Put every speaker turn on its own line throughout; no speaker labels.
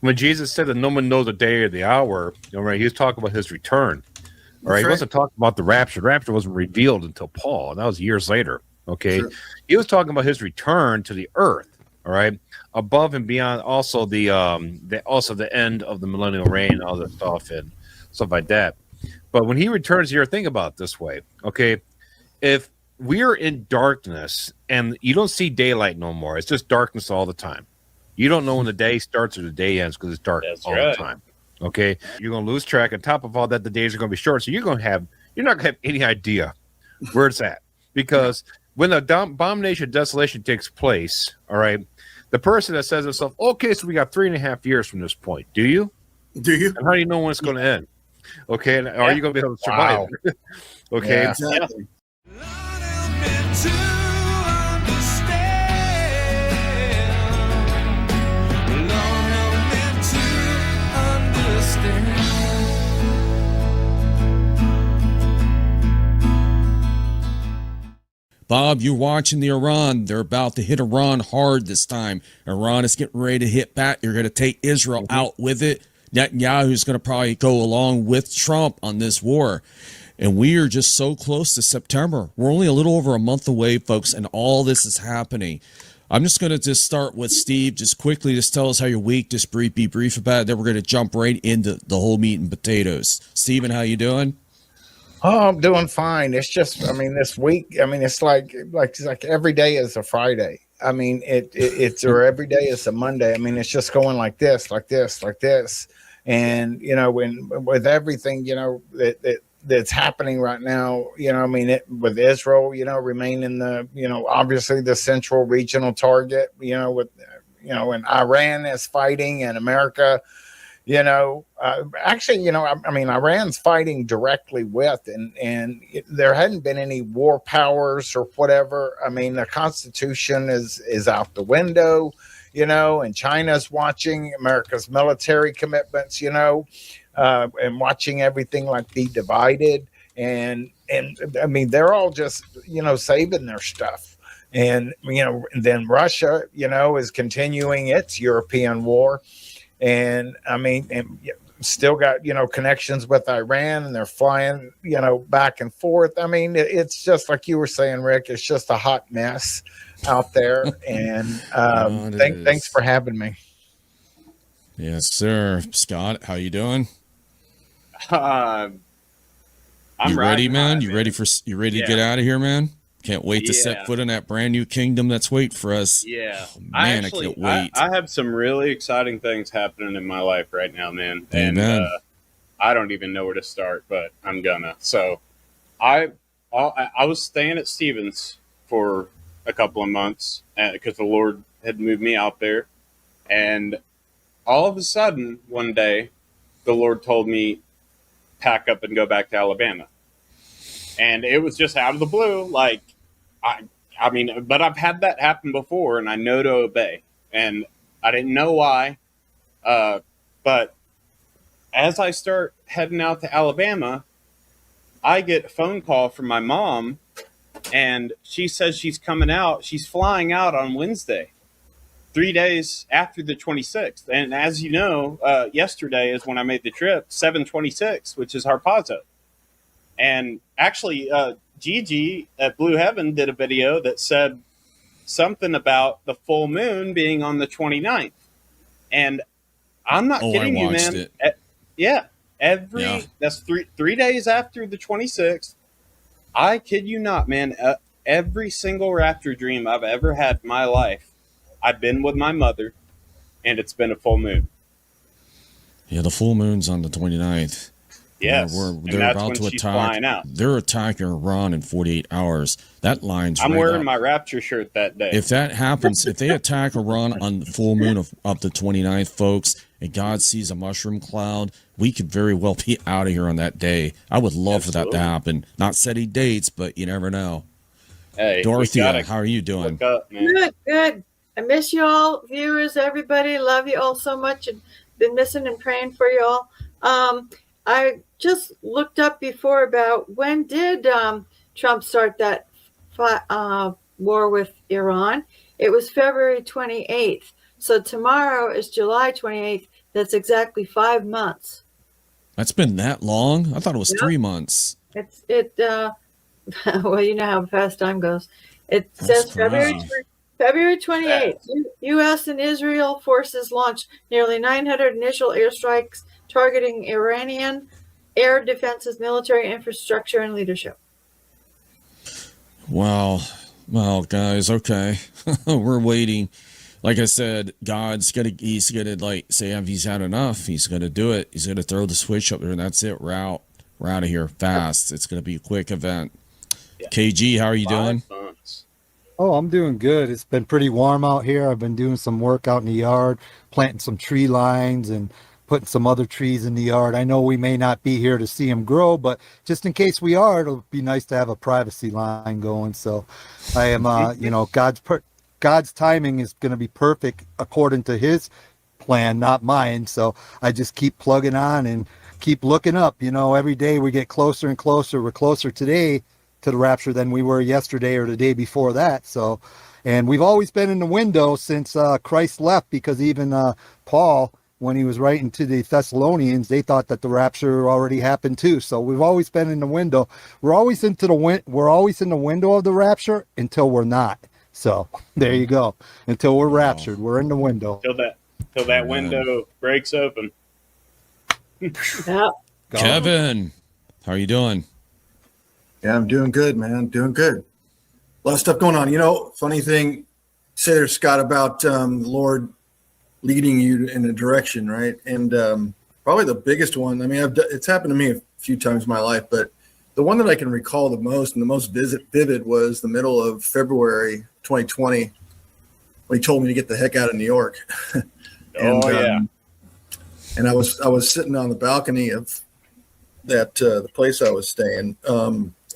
When Jesus said that no one knows the day or the hour, right, he was talking about his return. All right, he wasn't talking about the rapture. The rapture wasn't revealed until Paul, and that was years later. Okay, he was talking about his return to the earth. All right, above and beyond, also the end of the millennial reign, all that stuff and stuff like that. But when he returns here, think about it this way. Okay, if we're in darkness and you don't see daylight no more, it's just darkness all the time. You don't know when the day starts or the day ends because it's dark the time. Okay, you're gonna lose track. On top of all that, the days are gonna be short, so you're not gonna have any idea where it's at. Because when the abomination of desolation takes place, all right, the person that says to himself, "Okay, so we got 3.5 years from this point." Do you? And how do you know when it's going to end? Okay, and are you going to be able to survive? Okay,
exactly.
Bob, you're watching the Iran. They're about to hit Iran hard this time. Iran is getting ready to hit back. You're going to take Israel out with it. Netanyahu's going to probably go along with Trump on this war. And we are just so close to September. We're only a little over a month away, folks, and all this is happening. I'm just going to just start with Steve. Just quickly, just tell us how your week, just be brief about it. Then we're going to jump right into the whole meat and potatoes. Steven, how you doing?
Oh, I'm doing fine. It's just, I mean, this week, I mean, it's like every day is a Friday. I mean, it's or every day is a Monday. I mean, it's just going like this. And, you know, with everything, you know, that's happening right now, you know, I mean, with Israel, you know, remaining the, you know, obviously the central regional target, you know, with, you know, and Iran is fighting and America, you know, actually, you know, I mean, Iran's fighting directly with, and there hadn't been any war powers or whatever. I mean, the Constitution is out the window, you know, and China's watching America's military commitments, you know, and watching everything like be divided. And I mean, they're all just, you know, saving their stuff. And, you know, and then Russia, you know, is continuing its European war. And I mean, and still got, you know, connections with Iran, and they're flying, you know, back and forth. I mean, it's just like you were saying, Rick, it's just a hot mess out there. And thanks for having me.
Yes, sir. Scott, how you doing?
I'm
ready, man? You ready to get out of here, man? Can't wait to set foot in that brand new kingdom that's waiting for us.
Yeah.
Oh, man, I can't wait.
I have some really exciting things happening in my life right now, man.
Amen.
And I don't even know where to start, but I'm gonna. So I was staying at Stevens for a couple of months because the Lord had moved me out there. And all of a sudden, one day, the Lord told me, pack up and go back to Alabama. And it was just out of the blue. Like, I mean, but I've had that happen before, and I know to obey. And I didn't know why. But as I start heading out to Alabama, I get a phone call from my mom, and she says she's coming out. She's flying out on Wednesday, 3 days after the 26th. And as you know, yesterday is when I made the trip, 7/26, which is Harpazo. And actually, Gigi at Blue Heaven did a video that said something about the full moon being on the 29th. And I'm not kidding you, man. That's three days after the 26th. I kid you not, man. Every single Rapture dream I've ever had in my life, I've been with my mother, and it's been a full moon.
Yeah, the full moon's on the 29th.
Yes,
they're about to attack. They're attacking Iran in 48 hours. That line's.
I'm wearing my Rapture shirt that day.
If that happens, if they attack Iran on the full moon of the 29th, folks, and God sees a mushroom cloud, we could very well be out of here on that day. I would love for that to happen. Not setting dates, but you never know.
Hey,
Dorothea, how are you doing?
Good. I miss you all, viewers, everybody. Love you all so much, and been missing and praying for you all. I just looked up before about when did Trump start that war with Iran. It was February 28th. So tomorrow is July 28th. That's exactly 5 months.
That's been that long? I thought it was
Yeah.
3 months.
Well, you know how fast time goes. It
That's
says February
crazy.
February 28th, U.S. and Israel forces launched nearly 900 initial airstrikes targeting Iranian air defenses, military infrastructure, and leadership.
Wow. Well, guys, okay. We're waiting. Like I said, he's gonna like say if he's had enough, he's gonna do it. He's gonna throw the switch up there and that's it. We're out of here fast. It's gonna be a quick event.
Yeah.
KG, how are you doing?
5 months.
Oh, I'm doing good. It's been pretty warm out here. I've been doing some work out in the yard, planting some tree lines and putting some other trees in the yard. I know we may not be here to see them grow, but just in case we are, it'll be nice to have a privacy line going. So I am, God's timing is going to be perfect according to his plan, not mine. So I just keep plugging on and keep looking up. You know, every day we get closer and closer. We're closer today to the rapture than we were yesterday or the day before that. So, and we've always been in the window since Christ left, because even Paul, when he was writing to the Thessalonians, they thought that the rapture already happened too. So we've always been in the window. We're always in the window of the rapture until we're not. So there you go. Until we're raptured, we're in the window.
Till that window breaks open.
Yeah.
Kevin, how are you doing?
Yeah, I'm doing good, man. Doing good. A lot of stuff going on. You know, funny thing, say there, Scott, about the Lord leading you in a direction, right? And probably the biggest one, I mean, it's happened to me a few times in my life, but the one that I can recall the most and the most vivid was the middle of February 2020, when he told me to get the heck out of New York. And I was sitting on the balcony of that the place I was staying,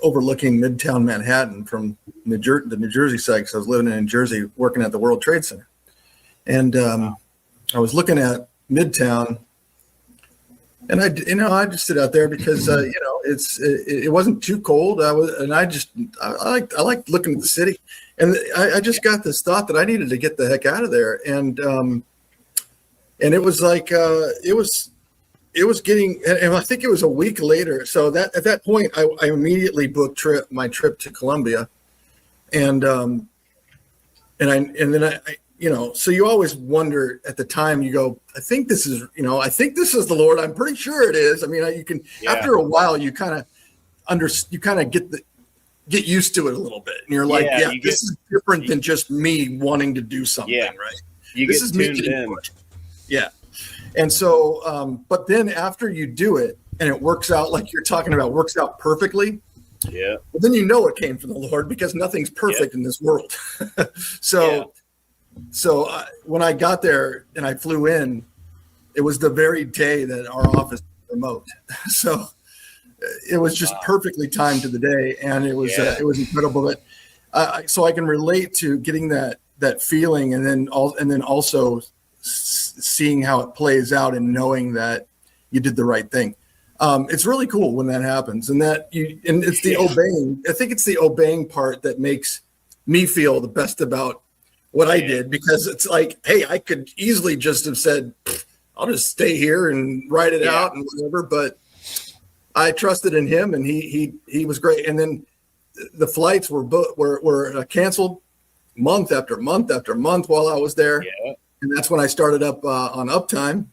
overlooking Midtown Manhattan from the New Jersey side, because I was living in New Jersey working at the World Trade Center. And I was looking at Midtown, and I just sit out there because it wasn't too cold. I liked looking at the city, and I just got this thought that I needed to get the heck out of there. And it was like it was getting, and I think it was a week later. So that at that point, I immediately booked my trip to Colombia, and then I so you always wonder at the time. You go, I think this is the Lord. I'm pretty sure it is. I mean, you can after a while, you kind of get used to it a little bit, and you're like, this is different than just me wanting to do something, right?
This is tuned in.
Yeah. And so, but then after you do it and it works out like you're talking about, works out perfectly.
Yeah.
Well, then you know it came from the Lord, because nothing's perfect in this world. So when I got there and I flew in, it was the very day that our office was remote. So it was just perfectly timed to the day, and it was incredible. But so I can relate to getting that feeling, and then also seeing how it plays out and knowing that you did the right thing. It's really cool when that happens, and it's the obeying. I think it's the obeying part that makes me feel the best about what I did, because it's like, hey, I could easily just have said, I'll just stay here and write it out and whatever, but I trusted in him, and he was great. And then the flights were canceled month after month after month while I was there. Yeah. And that's when I started up on UpTime,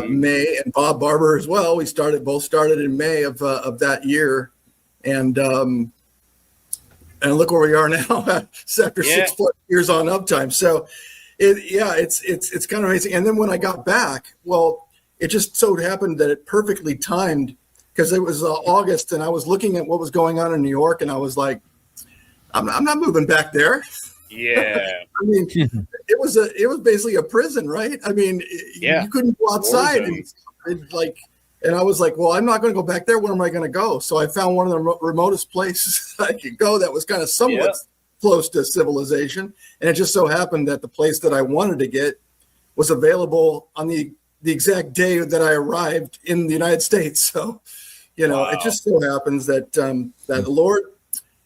May, and Bob Barber as well. We both started in May of that year, and look where we are now after 6+ years on UpTime. So, it's kind of amazing. And then when I got back, well, it just so happened that it perfectly timed, because it was August, and I was looking at what was going on in New York, and I was like, I'm not moving back there.
Yeah.
I mean, it was basically a prison, right? I mean, you couldn't go outside, and I was like, well, I'm not going to go back there. Where am I going to go? So I found one of the remotest places I could go that was kind of somewhat close to civilization. And it just so happened that the place that I wanted to get was available on the exact day that I arrived in the United States. So, it just so happens that that the Lord,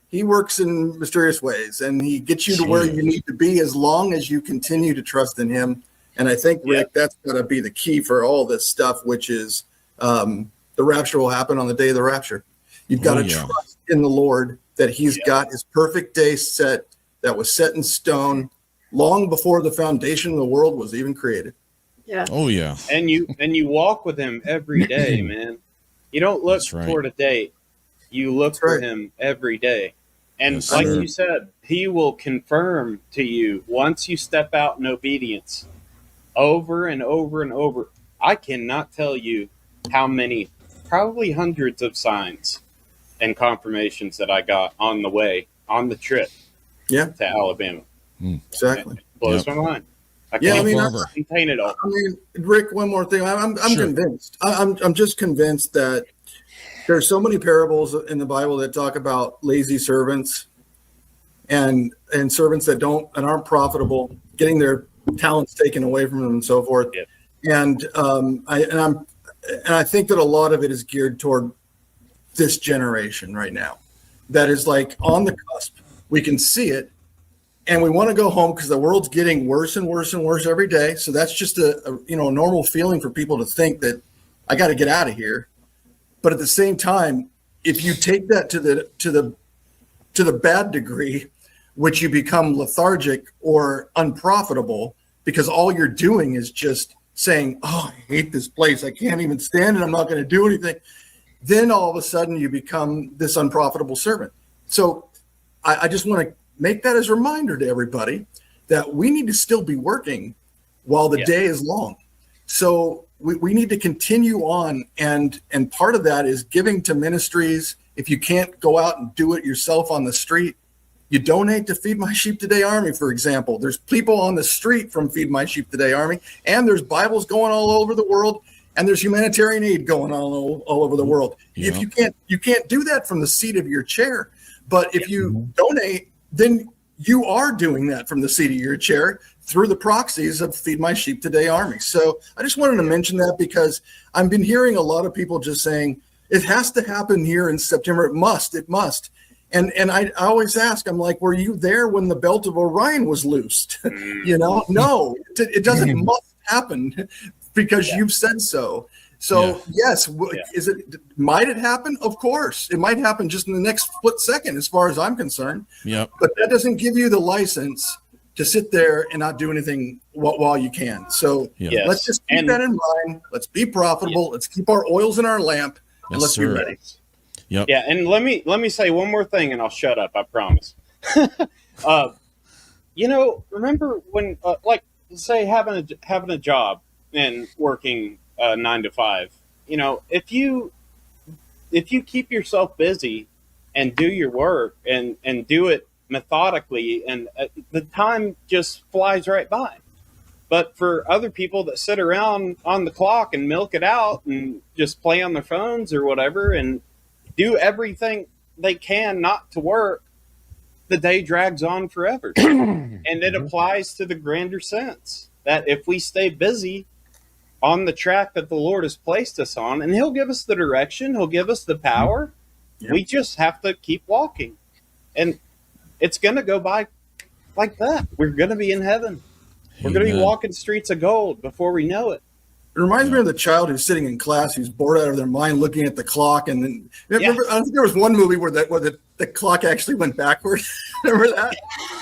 he works in mysterious ways, and he gets you to where you need to be, as long as you continue to trust in him And I think, Rick, that's going to be the key for all this stuff, which is the rapture will happen on the day of the rapture. You've got to trust in the Lord that he's got his perfect day set, that was set in stone long before the foundation of the world was even created.
Yeah.
Oh yeah.
And you walk with him every day, man. You don't look toward a date. You look for him every day. And like you said, he will confirm to you once you step out in obedience over and over and over. I cannot tell you how many, probably hundreds of signs and confirmations that I got on the way, on the trip to Alabama.
Exactly.
It blows my mind. I
can't
contain it all.
I mean, Rick, one more thing. I'm convinced. I'm just convinced that there's so many parables in the Bible that talk about lazy servants and servants that aren't profitable, getting their talents taken away from them and so forth. Yep. And I think that a lot of it is geared toward this generation right now. That is like on the cusp. We can see it, and we want to go home because the world's getting worse and worse and worse every day. So that's just a normal feeling for people to think that I got to get out of here. But at the same time, if you take that to the bad degree, which you become lethargic or unprofitable because all you're doing is just saying, "Oh, I hate this place. I can't even stand it. I'm not going to do anything." Then all of a sudden you become this unprofitable servant. So I just want to make that as a reminder to everybody that we need to still be working while the day is long. So we need to continue on. And part of that is giving to ministries. If you can't go out and do it yourself on the street, you donate to Feed My Sheep Today Army, for example. There's people on the street from Feed My Sheep Today Army, and there's Bibles going all over the world. And there's humanitarian aid going on all over the world. Yeah. If you can't do that from the seat of your chair, but if you donate, then you are doing that from the seat of your chair through the proxies of Feed My Sheep Today Army. So I just wanted to mention that because I've been hearing a lot of people just saying it has to happen here in September. It must. And I always ask, I'm like, were you there when the belt of Orion was loosed? No, it doesn't must happen. Because you've said so. So yes, might it happen? Of course. It might happen just in the next split second as far as I'm concerned.
Yep.
But that doesn't give you the license to sit there and not do anything while you can. So let's just keep that in mind. Let's be profitable. Let's keep our oils in our lamp and let's be ready.
Yep.
Yeah, and let me say one more thing and I'll shut up, I promise. Remember when say having a job and working 9 to 5, if you keep yourself busy and do your work and do it methodically, and the time just flies right by. But for other people that sit around on the clock and milk it out and just play on their phones or whatever and do everything they can not to work, the day drags on forever. And it applies to the grander sense that if we stay busy on the track that the Lord has placed us on, and he'll give us the direction, he'll give us the power. Yep. We just have to keep walking. And it's going to go by like that. We're going to be in heaven. We're going to be walking streets of gold before we know it.
It reminds me of the child who's sitting in class, who's bored out of their mind looking at the clock. And then remember, I think there was one movie where the clock actually went backward. Remember that?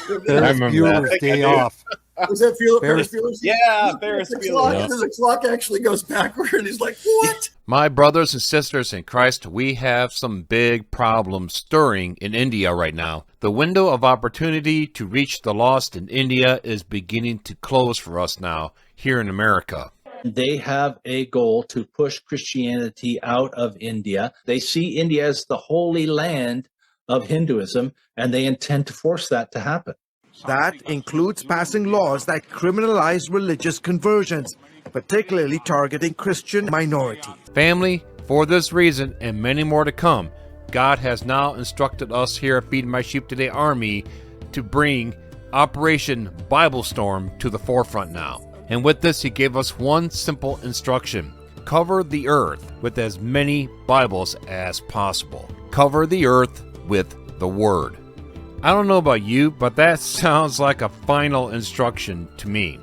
I remember that. Day off.
Was that Ferris Bueller's?
Yeah, Ferris Bueller.
The clock actually goes backward. And he's like, what?
My brothers and sisters in Christ, we have some big problems stirring in India right now. The window of opportunity to reach the lost in India is beginning to close for us now here in America.
They have a goal to push Christianity out of India. They see India as the holy land of Hinduism, and they intend to force that to happen.
That includes passing laws that criminalize religious conversions, particularly targeting Christian minorities.
Family, for this reason and many more to come, God has now instructed us here at Feed My Sheep Today Army to bring Operation Bible Storm to the forefront now. And with this, he gave us one simple instruction. Cover the earth with as many Bibles as possible. Cover the earth with the Word. I don't know about you, but that sounds like a final instruction to me.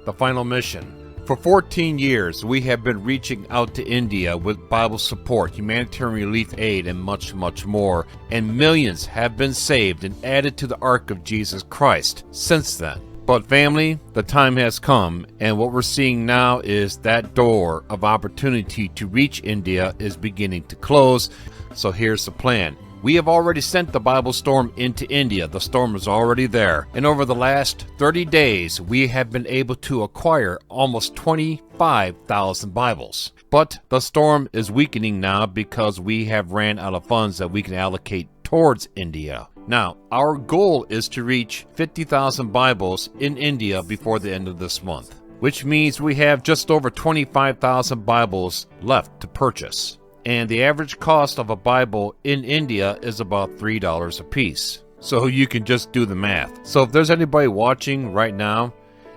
the final mission. For 14 years, we have been reaching out to India with Bible support, humanitarian relief aid, and much, much more. And millions have been saved and added to the Ark of Jesus Christ since then. But family, the time has come, and what we're seeing now is that door of opportunity to reach India is beginning to close. So here's the plan. We have already sent the Bible storm into India. The storm is already there. And over the last 30 days, we have been able to acquire almost 25,000 Bibles. But the storm is weakening now because we have ran out of funds that we can allocate towards India. Now, our goal is to reach 50,000 Bibles in India before the end of this month, which means we have just over 25,000 Bibles left to purchase. And the average cost of a Bible in India is about $3 a piece. So you can just do the math. So if there's anybody watching right now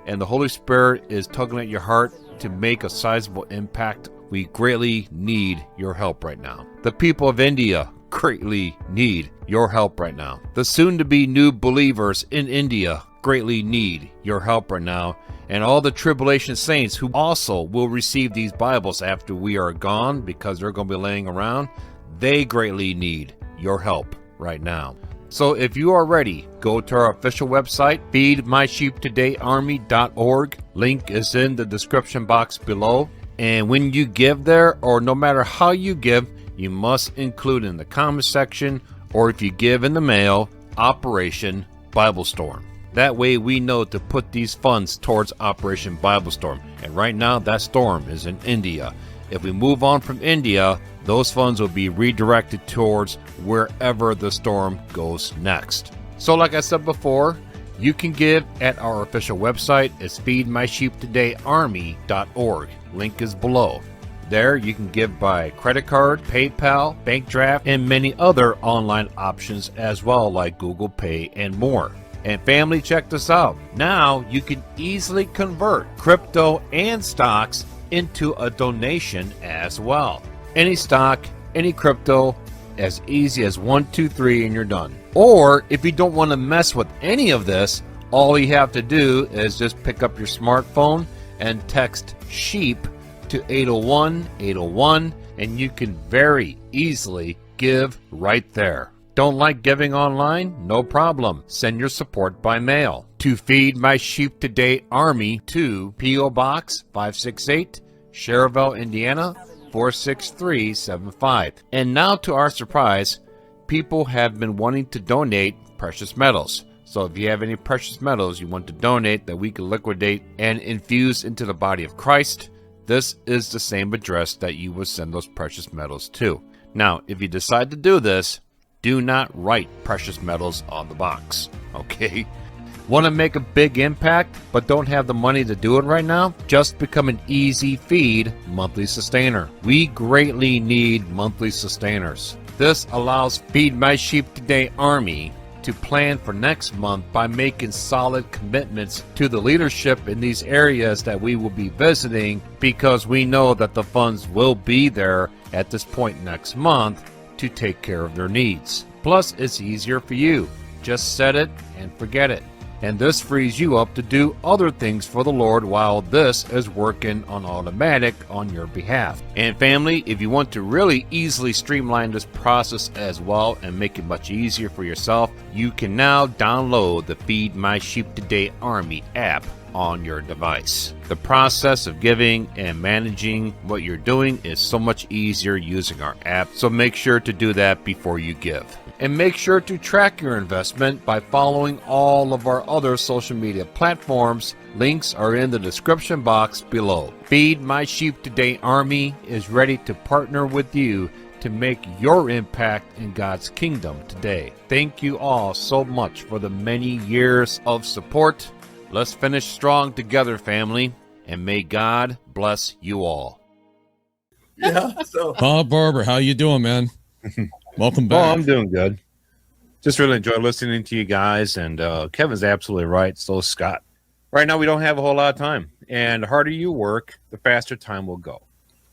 and the Holy Spirit is tugging at your heart to make a sizable impact, we greatly need your help right now. The people of India greatly need your help right now. The soon-to-be new believers in India greatly need your help right now. And all the tribulation saints who also will receive these Bibles after we are gone, because they're going to be laying around, they greatly need your help right now. So if you are ready, go to our official website, feedmysheeptodayarmy.org. Link is in the description box below. And when you give there, or no matter how you give, you must include in the comment section, or if you give in the mail, Operation Bible Storm. That way we know to put these funds towards Operation Bible Storm. And right now that storm is in India. If we move on from India, those funds will be redirected towards wherever the storm goes next. So like I said before, you can give at our official website. It's feedmysheeptodayarmy.org. Link is below. There you can give by credit card, PayPal, bank draft, and many other online options as well, like Google Pay and more. And family, check this out. Now you can easily convert crypto and stocks into a donation as well. Any stock, any crypto, as easy as 1, 2, 3 and you're done. Or if you don't want to mess with any of this, all you have to do is just pick up your smartphone and text SHEEP to 801-801, and you can very easily give right there. Don't like giving online? No problem. Send your support by mail to Feed My Sheep Today Army to P.O. Box 568, Schererville, Indiana 46375. And now to our surprise, people have been wanting to donate precious metals. So if you have any precious metals you want to donate that we can liquidate and infuse into the body of Christ, this is the same address that you will send those precious metals to. Now, if you decide to do this, do not write precious metals on the box, okay? Want to make a big impact but don't have the money to do it right now? Just become an easy feed monthly sustainer. We greatly need monthly sustainers. This allows Feed My Sheep Today Army to plan for next month by making solid commitments to the leadership in these areas that we will be visiting, because we know that the funds will be there at this point next month to take care of their needs. Plus, it's easier for you. Just set it and forget it. And this frees you up to do other things for the Lord while this is working on automatic on your behalf. And family, if you want to really easily streamline this process as well and make it much easier for yourself, you can now download the Feed My Sheep Today Army app on your device. The process of giving and managing what you're doing is so much easier using our app, so make sure to do that before you give. And make sure to track your investment by following all of our other social media platforms. Links are in the description box below. Feed My Sheep Today Army is ready to partner with you to make your impact in God's kingdom today. Thank you all so much for the many years of support. Let's finish strong together, family, and may God bless you all.
Yeah. So
Bob Barber, how you doing, man? Welcome back.
Oh, I'm doing good. Just really enjoy listening to you guys, and Kevin's absolutely right. So is Scott. Right now, we don't have a whole lot of time, and the harder you work, the faster time will go.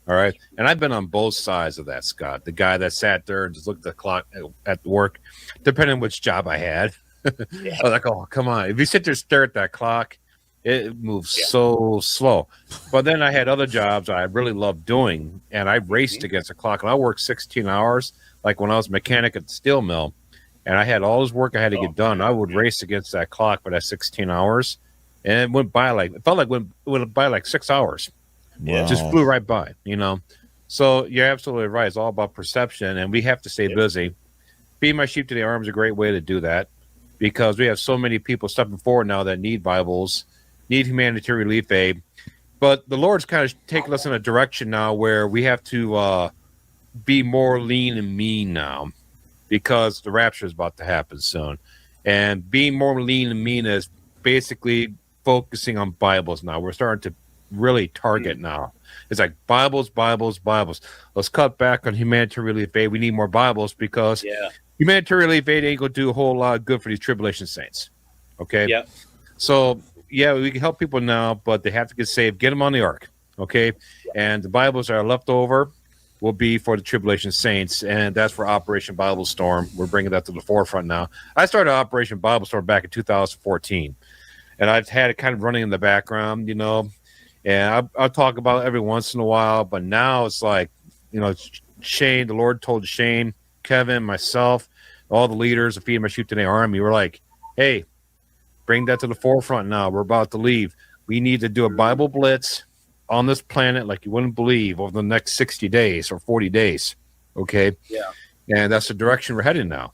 All right, and I've been on both sides of that, Scott. The guy that sat there and just looked at the clock at work, depending on which job I had. I was like, oh, come on. If you sit there and stare at that clock, It moves so slow. But then I had other jobs I really loved doing, and I raced against the clock. And I worked 16 hours, like when I was a mechanic at the steel mill, and I had all this work I had to get done. I would race against that clock for that 16 hours, and it went by it felt like it went by like 6 hours.
Wow.
It just flew right by, you know. So you're absolutely right. It's all about perception, and we have to stay busy. Feed My Sheep to the Arm is a great way to do that, because we have so many people stepping forward now that need Bibles, need humanitarian relief aid. But the Lord's kind of taking us in a direction now where we have to be more lean and mean now, because the rapture is about to happen soon. And being more lean and mean is basically focusing on Bibles now. We're starting to really target now. It's like Bibles. Let's cut back on humanitarian relief aid. We need more Bibles, because humanitarian relief aid ain't going to do a whole lot of good for these tribulation saints. Okay?
Yeah.
So, yeah, we can help people now, but they have to get saved. Get them on the ark. Okay? And the Bibles that are left over will be for the tribulation saints, and that's for Operation Bible Storm. We're bringing that to the forefront now. I started Operation Bible Storm back in 2014, and I've had it kind of running in the background, you know, and I'll talk about it every once in a while, but now it's like, you know, Shane, the Lord told Shane, Kevin, myself, all the leaders of Feed My Sheep Today Army, we're like, hey, bring that to the forefront now. We're about to leave. We need to do a Bible blitz on this planet like you wouldn't believe over the next 60 days or 40 days. Okay?
Yeah.
And that's the direction we're heading now.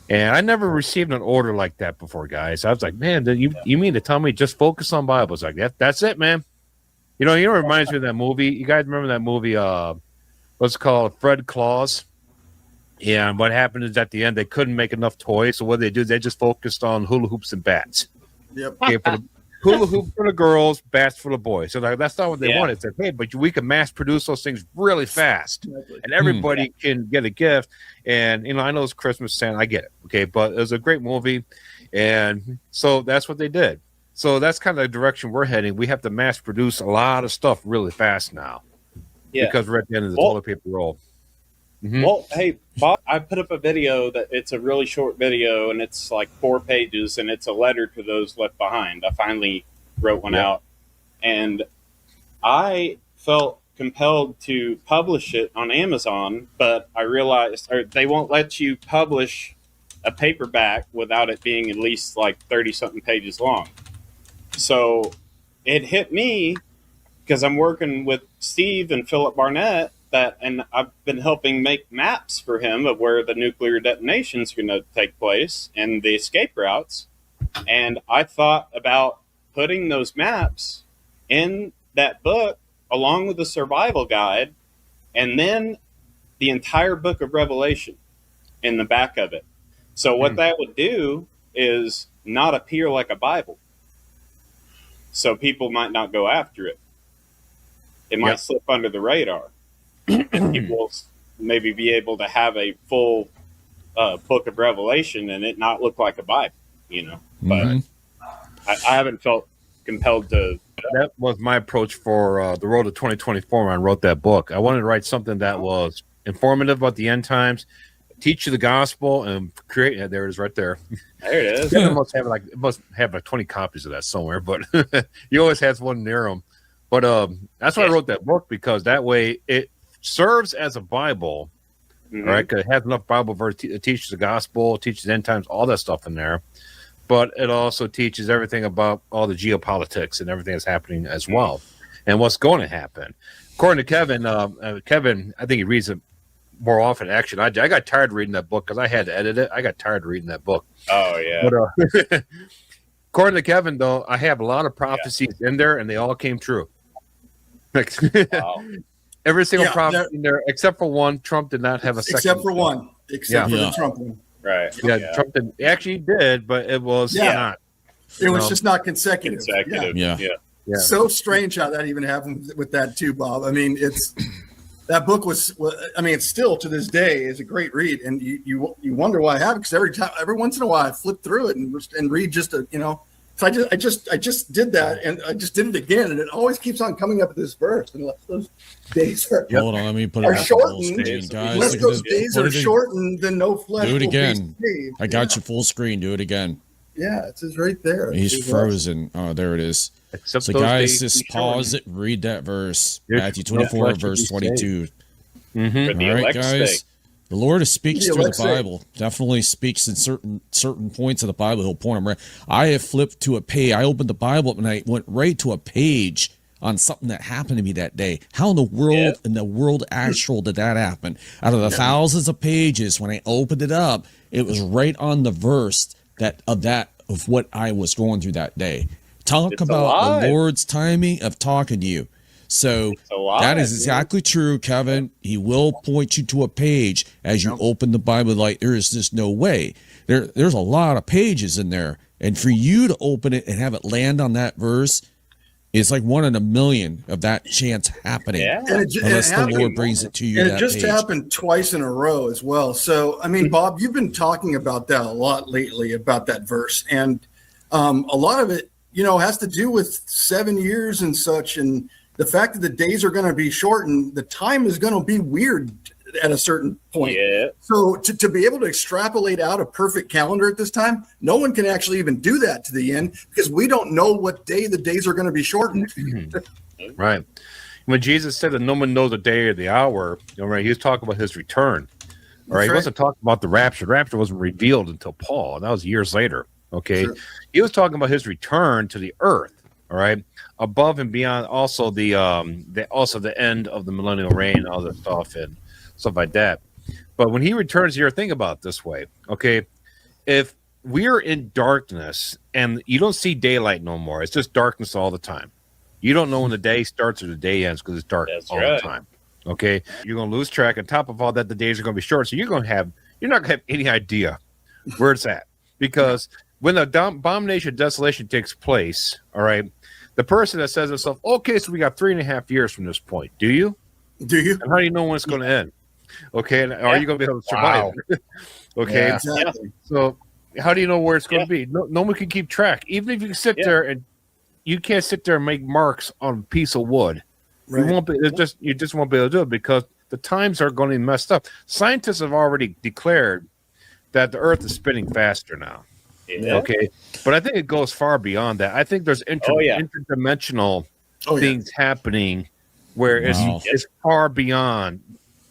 And I never received an order like that before, guys. I was like, man, you mean to tell me just focus on Bibles? Like, that's it, man. You know, it reminds me of that movie. You guys remember that movie, what's it called? Fred Claus? Yeah, and what happened is at the end, they couldn't make enough toys. So what they do, they just focused on hula hoops and bats.
Yep.
Okay, for the hula hoop for the girls, bats for the boys. So like, that's not what they wanted. They said, hey, but we can mass produce those things really fast, and everybody can get a gift. And, you know, I know it's Christmas, Santa, I get it. Okay, but it was a great movie. And so that's what they did. So that's kind of the direction we're heading. We have to mass produce a lot of stuff really fast now. Yeah. Because we're at the end of the toilet paper roll. Mm-hmm.
Well, hey, Bob, I put up a video that it's a really short video, and it's like 4 pages, and it's a letter to those left behind. I finally wrote one out, and I felt compelled to publish it on Amazon, but I realized they won't let you publish a paperback without it being at least like 30-something pages long. So it hit me because I'm working with Steve and Philip Barnett, and I've been helping make maps for him of where the nuclear detonation is going to take place and the escape routes. And I thought about putting those maps in that book along with the survival guide, and then the entire book of Revelation in the back of it. So what that would do is not appear like a Bible. So people might not go after it. It might slip under the radar. And people will maybe be able to have a full book of Revelation and it not look like a Bible, you know. But I haven't felt compelled to.
That was my approach for the road to 2024 when I wrote that book. I wanted to write something that was informative about the end times, teach you the gospel, and create. Yeah, there it is, right there.
There it is.
It must have like 20 copies of that somewhere, but you always has one near them. But that's why I wrote that book, because that way it serves as a Bible, right? Because it has enough Bible verse. It teaches the gospel, it teaches end times, all that stuff in there. But it also teaches everything about all the geopolitics and everything that's happening as well, and what's going to happen. According to Kevin, Kevin, I think he reads it more often. Actually, I got tired of reading that book because I had to edit it. I got tired of reading that book.
Oh yeah.
But, according to Kevin, though, I have a lot of prophecies in there, and they all came true.
Wow.
Every single prophecy in there, except for one. Trump did not have a second.
Except for one. Except for the Trump one.
Right.
Yeah, Trump did. Actually did, but it was not.
It was just not consecutive.
Yeah.
So strange how that even happened with that too, Bob. I mean, that book was. I mean, it's still to this day is a great read, and you wonder why I have it, because every once in a while I flip through it and read just a So I just did that, and I just did it again, and it always keeps on coming up with this verse. And those days are
hold on, let me put it
are shortened.
Screen, guys.
Unless those days are shortened, then no flesh.
Do it
will
again.
be saved.
I got you full screen. Do it again.
Yeah, it says right there.
He's frozen. Oh, there it is.
Except
So
those
guys,
days
just
be short.
pause it, read that verse.
Here's
Matthew
what
24,
flesh
verse
should be saved.
22.
For the
All right,
elect's
guys.
sake.
The Lord speaks
The
through the
elect's sake.
Bible. Definitely speaks in certain points of the Bible. He'll point them right. I have flipped to a page. I opened the Bible up and I went right to a page on something that happened to me that day. How in the world, actual did that happen? Out of the thousands of pages, when I opened it up, it was right on the verse of what I was going through that day. Talk
It's
about
alive.
the Lord's timing of talking to you. So
alive,
that is
dude.
exactly true, Kevin. He will point you to a page as you open the Bible. Like, there is just no way. There's a lot of pages in there. And for you to open it and have it land on that verse, it's like 1 in a million of that chance happening.
Yeah.
And it
Unless the
happened-
Lord brings it to you.
And
that
it just
page.
happened twice in a row as well. So, I mean, Bob, you've been talking about that a lot lately, about that verse. And a lot of it, has to do with 7 years and such. And the fact that the days are going to be shortened, the time is going to be weird at a certain point.
Yeah.
So to be able to extrapolate out a perfect calendar at this time, no one can actually even do that to the end because we don't know what day the days are going to be shortened.
Right. When Jesus said that no one knows the day or the hour, right, he was talking about his return. All right. He
right.
wasn't talking about the rapture. The rapture wasn't revealed until Paul, and that was years later. Okay.
Sure.
He was talking about his return to the earth. All right. Above and beyond also the end of the millennial reign, all that stuff and stuff like that. But when he returns here, think about it this way. Okay. If we're in darkness and you don't see daylight no more, it's just darkness all the time. You don't know when the day starts or the day ends because it's dark
That's
all
right.
the time. Okay. You're going to lose track. On top of all that, the days are going to be short. So you're not going to have any idea where it's at. Because when the abomination of desolation takes place, all right, the person that says to himself, okay, so we got 3.5 years from this point. Do you?
Do you?
And how do you know when it's going to end? Okay. And are you going to be able to survive? Okay.
Yeah.
Exactly.
So how do you know where it's going to be? No one can keep track. Even if you can sit there and you can't sit there and make marks on a piece of wood.
Right.
You won't be. You just won't be able to do it because the times are going to be messed up. Scientists have already declared that the Earth is spinning faster now.
Yeah.
Okay, but I think it goes far beyond that. I think there's interdimensional things happening where it's far beyond.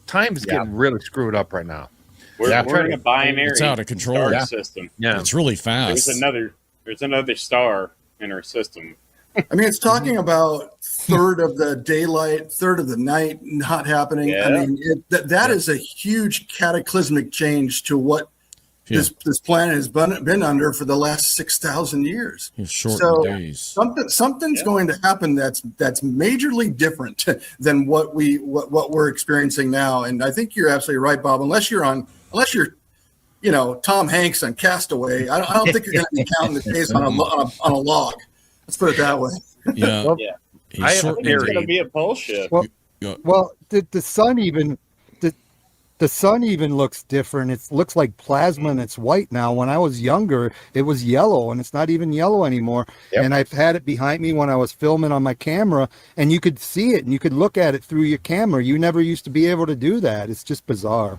Time is getting really screwed up right now.
We're in a binary
It's out of control.
star
Yeah.
system.
Yeah,
It's really fast.
There's another star in our system.
I mean, it's talking about third of the daylight, third of the night not happening.
Yeah.
I mean, that is a huge cataclysmic change to what this planet has been under for the last 6,000 years.
Short days.
Something's going to happen that's majorly different than what we're experiencing now. And I think you're absolutely right, Bob. Unless you're Tom Hanks on Castaway, I don't think you're going to be counting the days on a log. Let's put it that way.
Yeah.
Well,
Yeah.
I have
I
a
think it's going
theory.
to be a pole shift.
Well, the sun even the sun even looks different. It looks like plasma and it's white now. When I was younger, it was yellow and it's not even yellow anymore.
Yep.
And I've had it behind me when I was filming on my camera and you could see it and you could look at it through your camera. You never used to be able to do that. It's just bizarre.